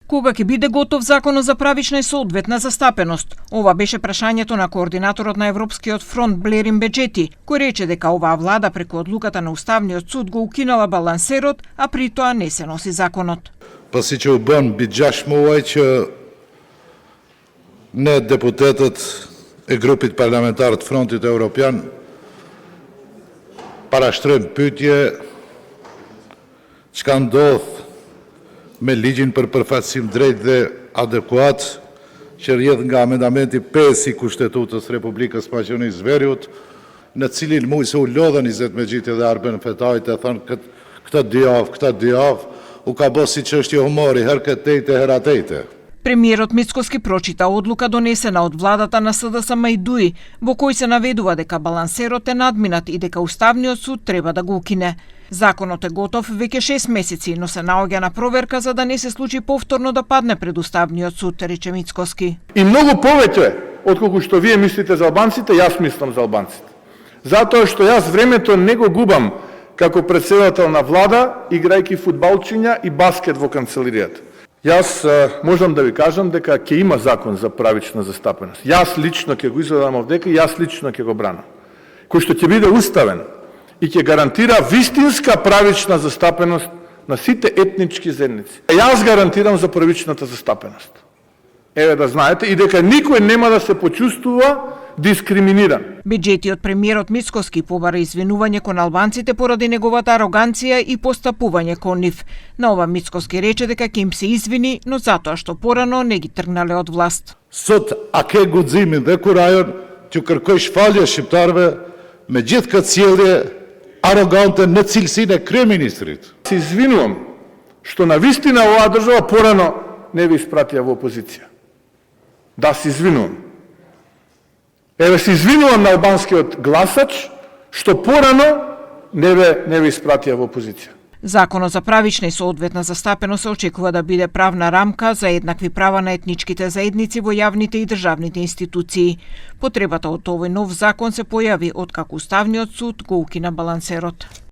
Кога ќе биде готов законот за правична и соодветна застапеност? Ова беше прашањето на координаторот на Европскиот фронт Блерин Беџети, кој рече дека оваа влада преку одлуката на Уставниот суд го укинала балансерот, а при тоа не се носи законот. Паси që u bën mbi 6 muaj që ne deputetët e grupit parlamentar të Frontit Evropian parashtrojmë pyetje çka ndodh me ligjin për përfaqësim drejt dhe adekuat që rrjedh nga amendamenti 5 i Kushtetutës Republikës Maqedonisë Veriut, në cilin muj se u lodhën Izet Megjiti dhe Arben Fetajt e thonë këtë dy javë, u ka bë si çështje humori, herë këtë tejte, hera tejte. Премиерот Мицкоски прочита одлука донесена од владата на СДС Мајдуи, во кој се наведува дека балансерот е надминат и дека Уставниот суд треба да го укине. Законот е готов веќе 6 месеци, но се наоѓа на проверка за да не се случи повторно да падне пред Уставниот суд, рече Мицкоски. И многу повеќе отколку што вие мислите за албанците, јас мислам за албанците. Затоа што јас времето не го губам како претседател на влада, играјќи фудбалчиња и баскет во канцеларијата. Јас можам да ви кажам дека ќе има закон за правична застапеност. Јас лично ќе го изгледам овдека и јас лично ќе го бранам. Кој што ќе биде уставен и ќе гарантира вистинска правична застапеност на сите етнички заедници. Јас гарантирам за правичната застапеност. Еве да знаете и дека никој нема да се почувствува дискриминиран. Беџети од премиерот Мицкоски побара извинување кон албанците поради неговата ароганција и постапување кон нив. На ова Мицкоски рече дека ќе им се извини, но затоа што порано не ги тргнале од власт. Sot a ke guximin dhe kurajon që kërkoj shfalje shqiptarëve me gjithë këtë sjellje arogante në cilësinë e kryeministrit. Се извинувам што на вистина оваа држава порано не ви испратија во опозиција. Да, се извинувам. Еве се извинувам на албанскиот гласач што порано не ви испратија во опозиција. Законот за правична и соодветна застапеност се очекува да биде правна рамка за еднакви права на етничките заедници во јавните и државните институции. Потребата од овој нов закон се појави откако Уставниот суд го укина балансерот.